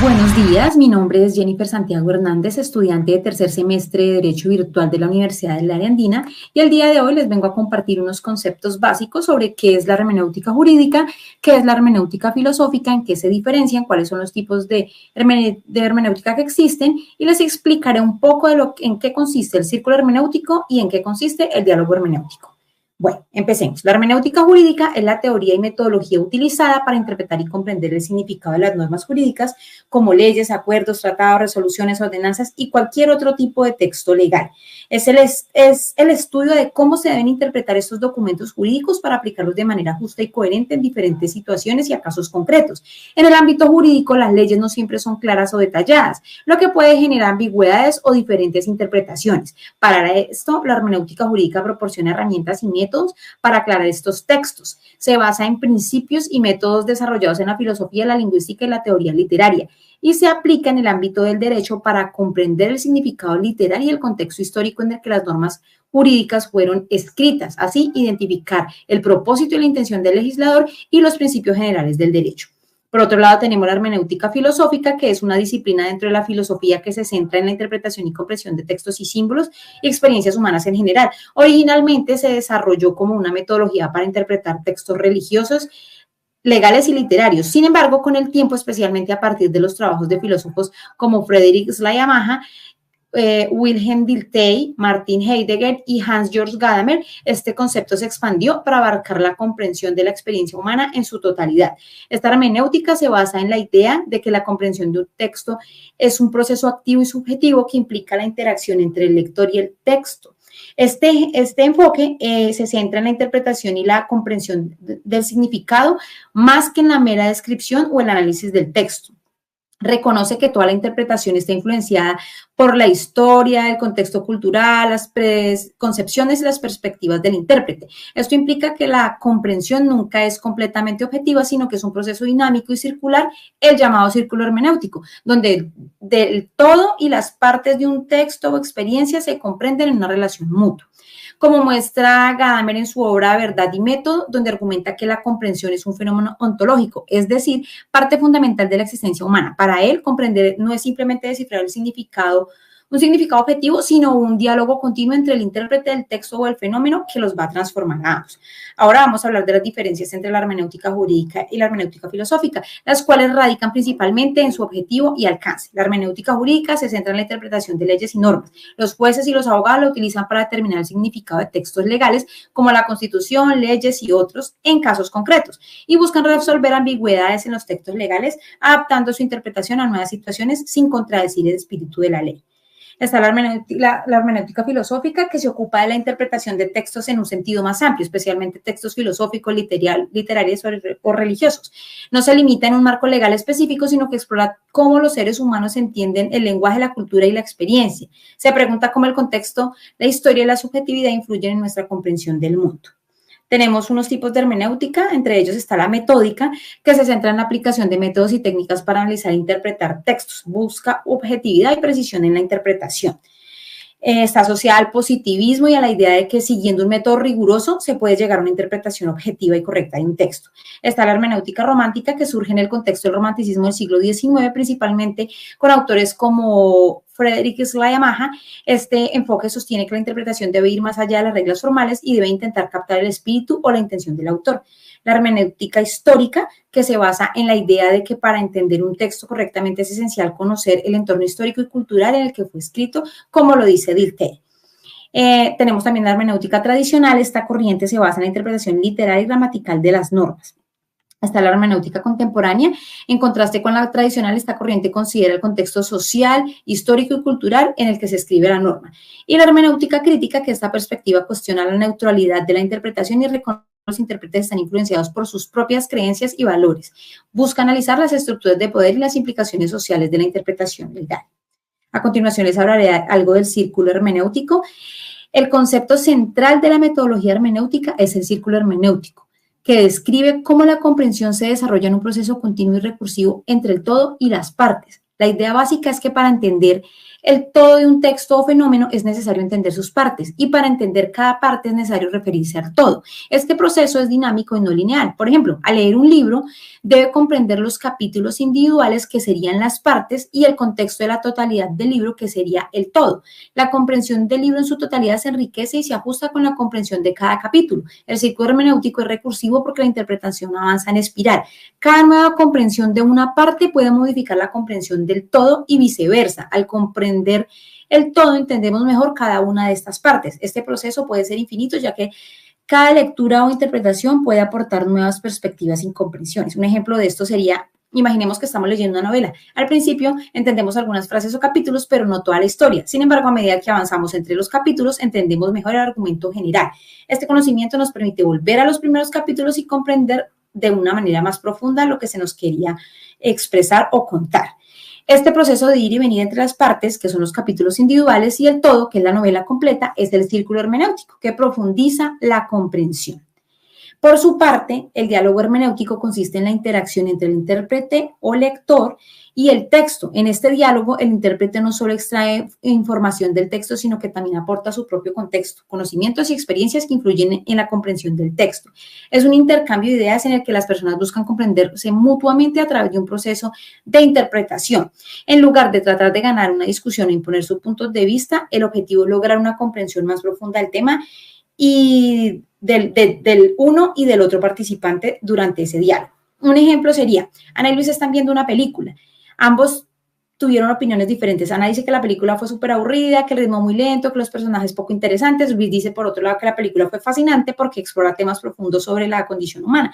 Buenos días, mi nombre es Jennifer Santiago Hernández, estudiante de tercer semestre de Derecho Virtual de la Universidad del Área Andina, y el día de hoy les vengo a compartir unos conceptos básicos sobre qué es la hermenéutica jurídica, qué es la hermenéutica filosófica, en qué se diferencian, cuáles son los tipos de hermenéutica que existen, y les explicaré un poco de en qué consiste el círculo hermenéutico y en qué consiste el diálogo hermenéutico. Bueno, empecemos. La hermenéutica jurídica es la teoría y metodología utilizada para interpretar y comprender el significado de las normas jurídicas como leyes, acuerdos, tratados, resoluciones, ordenanzas y cualquier otro tipo de texto legal. Es el estudio de cómo se deben interpretar estos documentos jurídicos para aplicarlos de manera justa y coherente en diferentes situaciones y a casos concretos. En el ámbito jurídico, las leyes no siempre son claras o detalladas, lo que puede generar ambigüedades o diferentes interpretaciones. Para esto, la hermenéutica jurídica proporciona herramientas y métodos para aclarar estos textos. Se basa en principios y métodos desarrollados en la filosofía, la lingüística y la teoría literaria, y se aplica en el ámbito del derecho para comprender el significado literal y el contexto histórico en el que las normas jurídicas fueron escritas, así identificar el propósito y la intención del legislador y los principios generales del derecho. Por otro lado, tenemos la hermenéutica filosófica, que es una disciplina dentro de la filosofía que se centra en la interpretación y comprensión de textos y símbolos y experiencias humanas en general. Originalmente se desarrolló como una metodología para interpretar textos religiosos, legales y literarios. Sin embargo, con el tiempo, especialmente a partir de los trabajos de filósofos como Friedrich Schleiermacher, Wilhelm Dilthey, Martin Heidegger y Hans-Georg Gadamer, este concepto se expandió para abarcar la comprensión de la experiencia humana en su totalidad. Esta hermenéutica se basa en la idea de que la comprensión de un texto es un proceso activo y subjetivo que implica la interacción entre el lector y el texto. Este enfoque se centra en la interpretación y la comprensión del significado más que en la mera descripción o el análisis del texto. Reconoce que toda la interpretación está influenciada por la historia, el contexto cultural, las concepciones y las perspectivas del intérprete. Esto implica que la comprensión nunca es completamente objetiva, sino que es un proceso dinámico y circular, el llamado círculo hermenéutico, donde del todo y las partes de un texto o experiencia se comprenden en una relación mutua. Como muestra Gadamer en su obra Verdad y Método, donde argumenta que la comprensión es un fenómeno ontológico, es decir, parte fundamental de la existencia humana. Para él, comprender no es simplemente descifrar un significado objetivo, sino un diálogo continuo entre el intérprete del texto o el fenómeno que los va a transformar a ambos. Ahora vamos a hablar de las diferencias entre la hermenéutica jurídica y la hermenéutica filosófica, las cuales radican principalmente en su objetivo y alcance. La hermenéutica jurídica se centra en la interpretación de leyes y normas. Los jueces y los abogados la utilizan para determinar el significado de textos legales como la Constitución, leyes y otros en casos concretos, y buscan resolver ambigüedades en los textos legales, adaptando su interpretación a nuevas situaciones sin contradecir el espíritu de la ley. Está la hermenéutica filosófica, que se ocupa de la interpretación de textos en un sentido más amplio, especialmente textos filosóficos, literarios o religiosos. No se limita en un marco legal específico, sino que explora cómo los seres humanos entienden el lenguaje, la cultura y la experiencia. Se pregunta cómo el contexto, la historia y la subjetividad influyen en nuestra comprensión del mundo. Tenemos unos tipos de hermenéutica, entre ellos está la metódica, que se centra en la aplicación de métodos y técnicas para analizar e interpretar textos, busca objetividad y precisión en la interpretación. Está asociada al positivismo y a la idea de que siguiendo un método riguroso se puede llegar a una interpretación objetiva y correcta de un texto. Está la hermenéutica romántica, que surge en el contexto del romanticismo del siglo XIX, principalmente con autores como Friedrich Schleiermacher. Este enfoque sostiene que la interpretación debe ir más allá de las reglas formales y debe intentar captar el espíritu o la intención del autor. La hermenéutica histórica, que se basa en la idea de que para entender un texto correctamente es esencial conocer el entorno histórico y cultural en el que fue escrito, como lo dice Dilthey. Tenemos también la hermenéutica tradicional. Esta corriente se basa en la interpretación literaria y gramatical de las normas. Está la hermenéutica contemporánea. En contraste con la tradicional, esta corriente considera el contexto social, histórico y cultural en el que se escribe la norma. Y la hermenéutica crítica, que esta perspectiva cuestiona la neutralidad de la interpretación y reconoce que los intérpretes están influenciados por sus propias creencias y valores. Busca analizar las estructuras de poder y las implicaciones sociales de la interpretación legal. A continuación les hablaré algo del círculo hermenéutico. El concepto central de la metodología hermenéutica es el círculo hermenéutico, que describe cómo la comprensión se desarrolla en un proceso continuo y recursivo entre el todo y las partes. La idea básica es que para entender el todo de un texto o fenómeno es necesario entender sus partes y para entender cada parte es necesario referirse al todo. Este proceso es dinámico y no lineal. Por ejemplo, al leer un libro debe comprender los capítulos individuales que serían las partes y el contexto de la totalidad del libro que sería el todo. La comprensión del libro en su totalidad se enriquece y se ajusta con la comprensión de cada capítulo. El ciclo hermenéutico es recursivo porque la interpretación avanza en espiral. Cada nueva comprensión de una parte puede modificar la comprensión del todo y viceversa. Al comprender el todo, entendemos mejor cada una de estas partes. Este proceso puede ser infinito, ya que cada lectura o interpretación puede aportar nuevas perspectivas y comprensiones. Un ejemplo de esto sería, imaginemos que estamos leyendo una novela. Al principio entendemos algunas frases o capítulos, pero no toda la historia. Sin embargo, a medida que avanzamos entre los capítulos, entendemos mejor el argumento general. Este conocimiento nos permite volver a los primeros capítulos y comprender de una manera más profunda lo que se nos quería expresar o contar. Este proceso de ir y venir entre las partes, que son los capítulos individuales, y el todo, que es la novela completa, es el círculo hermenéutico, que profundiza la comprensión. Por su parte, el diálogo hermenéutico consiste en la interacción entre el intérprete o lector y el texto. En este diálogo, el intérprete no solo extrae información del texto, sino que también aporta su propio contexto, conocimientos y experiencias que influyen en la comprensión del texto. Es un intercambio de ideas en el que las personas buscan comprenderse mutuamente a través de un proceso de interpretación. En lugar de tratar de ganar una discusión o imponer su punto de vista, el objetivo es lograr una comprensión más profunda del tema y del uno y del otro participante durante ese diálogo. Un ejemplo sería, Ana y Luis están viendo una película. Ambos tuvieron opiniones diferentes. Ana dice que la película fue súper aburrida, que el ritmo muy lento, que los personajes poco interesantes. Luis dice, por otro lado, que la película fue fascinante porque explora temas profundos sobre la condición humana.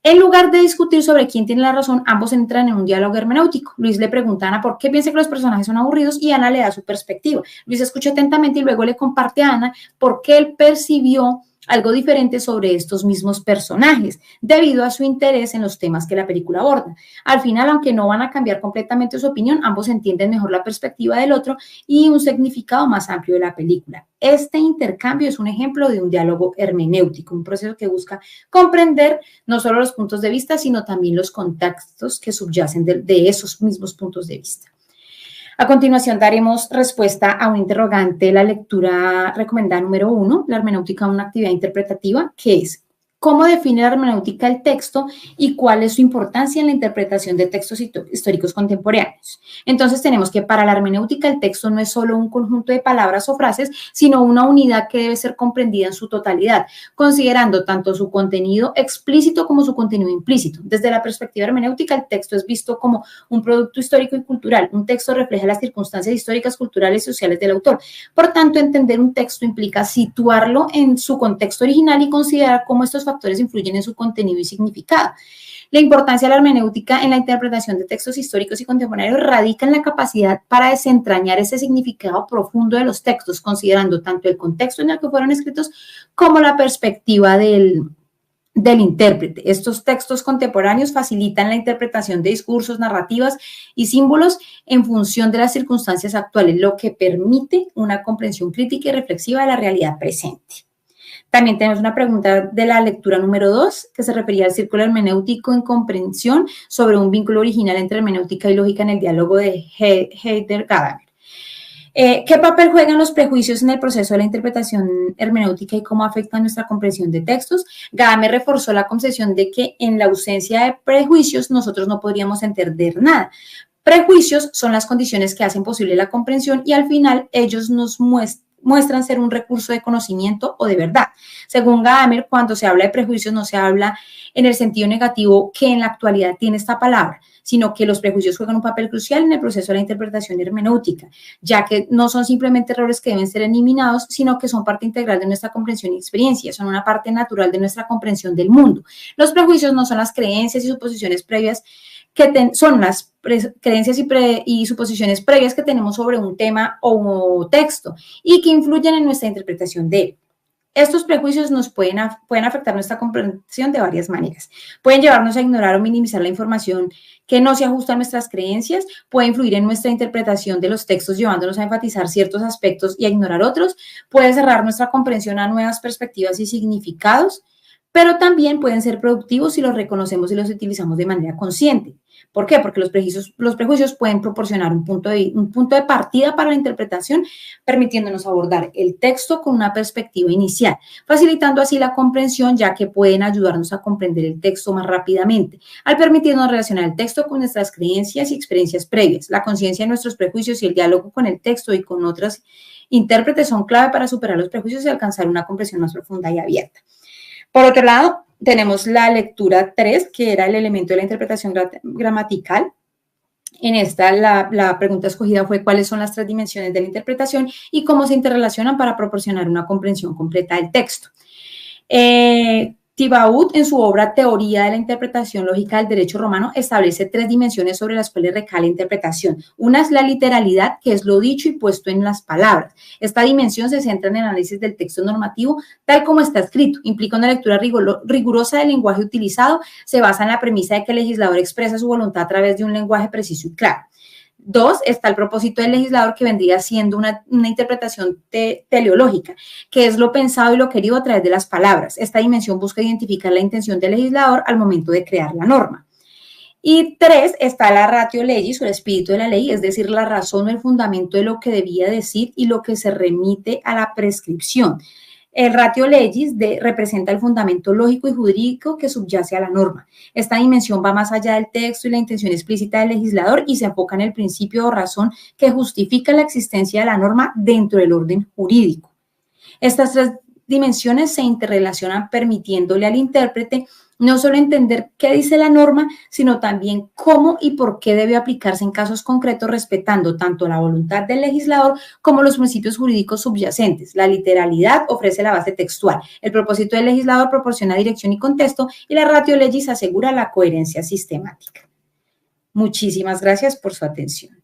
En lugar de discutir sobre quién tiene la razón, ambos entran en un diálogo hermenéutico. Luis le pregunta a Ana por qué piensa que los personajes son aburridos y Ana le da su perspectiva. Luis escucha atentamente y luego le comparte a Ana por qué él percibió algo diferente sobre estos mismos personajes, debido a su interés en los temas que la película aborda. Al final, aunque no van a cambiar completamente su opinión, ambos entienden mejor la perspectiva del otro y un significado más amplio de la película. Este intercambio es un ejemplo de un diálogo hermenéutico, un proceso que busca comprender no solo los puntos de vista, sino también los contextos que subyacen de esos mismos puntos de vista. A continuación daremos respuesta a un interrogante de la lectura recomendada número 1, la hermenéutica, una actividad interpretativa, que es ¿cómo define la hermenéutica el texto y cuál es su importancia en la interpretación de textos históricos contemporáneos? Entonces tenemos que para la hermenéutica el texto no es solo un conjunto de palabras o frases, sino una unidad que debe ser comprendida en su totalidad, considerando tanto su contenido explícito como su contenido implícito. Desde la perspectiva hermenéutica, el texto es visto como un producto histórico y cultural. Un texto refleja las circunstancias históricas, culturales y sociales del autor. Por tanto, entender un texto implica situarlo en su contexto original y considerar cómo estos factores influyen en su contenido y significado. La importancia de la hermenéutica en la interpretación de textos históricos y contemporáneos radica en la capacidad para desentrañar ese significado profundo de los textos, considerando tanto el contexto en el que fueron escritos como la perspectiva del intérprete. Estos textos contemporáneos facilitan la interpretación de discursos, narrativas y símbolos en función de las circunstancias actuales, lo que permite una comprensión crítica y reflexiva de la realidad presente. También tenemos una pregunta de la lectura número 2, que se refería al círculo hermenéutico en comprensión sobre un vínculo original entre hermenéutica y lógica en el diálogo de Heidegger-Gadamer. ¿Qué papel juegan los prejuicios en el proceso de la interpretación hermenéutica y cómo afectan nuestra comprensión de textos? Gadamer reforzó la concepción de que en la ausencia de prejuicios nosotros no podríamos entender nada. Prejuicios son las condiciones que hacen posible la comprensión y al final ellos nos muestran ser un recurso de conocimiento o de verdad. Según Gadamer, cuando se habla de prejuicios no se habla en el sentido negativo que en la actualidad tiene esta palabra, sino que los prejuicios juegan un papel crucial en el proceso de la interpretación hermenéutica, ya que no son simplemente errores que deben ser eliminados, sino que son parte integral de nuestra comprensión y experiencia, son una parte natural de nuestra comprensión del mundo. Los prejuicios no son las creencias y suposiciones previas son las creencias y suposiciones previas que tenemos sobre un tema o texto y que influyen en nuestra interpretación de él. Estos prejuicios nos pueden afectar nuestra comprensión de varias maneras. Pueden llevarnos a ignorar o minimizar la información que no se ajusta a nuestras creencias, puede influir en nuestra interpretación de los textos llevándonos a enfatizar ciertos aspectos y a ignorar otros, puede cerrar nuestra comprensión a nuevas perspectivas y significados, pero también pueden ser productivos si los reconocemos y los utilizamos de manera consciente. ¿Por qué? Porque los prejuicios pueden proporcionar un punto de partida para la interpretación, permitiéndonos abordar el texto con una perspectiva inicial, facilitando así la comprensión, ya que pueden ayudarnos a comprender el texto más rápidamente, al permitirnos relacionar el texto con nuestras creencias y experiencias previas. La conciencia de nuestros prejuicios y el diálogo con el texto y con otras intérpretes son clave para superar los prejuicios y alcanzar una comprensión más profunda y abierta. Por otro lado, tenemos la lectura 3, que era el elemento de la interpretación gramatical. En esta, la pregunta escogida fue cuáles son las 3 dimensiones de la interpretación y cómo se interrelacionan para proporcionar una comprensión completa del texto. Thibaut, en su obra Teoría de la Interpretación Lógica del Derecho Romano, establece 3 dimensiones sobre las cuales recae la interpretación. Una es la literalidad, que es lo dicho y puesto en las palabras. Esta dimensión se centra en el análisis del texto normativo tal como está escrito. Implica una lectura rigurosa del lenguaje utilizado. Se basa en la premisa de que el legislador expresa su voluntad a través de un lenguaje preciso y claro. 2, está el propósito del legislador, que vendría siendo una interpretación teleológica, que es lo pensado y lo querido a través de las palabras. Esta dimensión busca identificar la intención del legislador al momento de crear la norma. Y 3, está la ratio legis, o el espíritu de la ley, es decir, la razón o el fundamento de lo que debía decir y lo que se remite a la prescripción. El ratio legis representa el fundamento lógico y jurídico que subyace a la norma. Esta dimensión va más allá del texto y la intención explícita del legislador y se enfoca en el principio o razón que justifica la existencia de la norma dentro del orden jurídico. Estas 3 dimensiones se interrelacionan, permitiéndole al intérprete no solo entender qué dice la norma, sino también cómo y por qué debe aplicarse en casos concretos, respetando tanto la voluntad del legislador como los principios jurídicos subyacentes. La literalidad ofrece la base textual, el propósito del legislador proporciona dirección y contexto, y la ratio legis asegura la coherencia sistemática. Muchísimas gracias por su atención.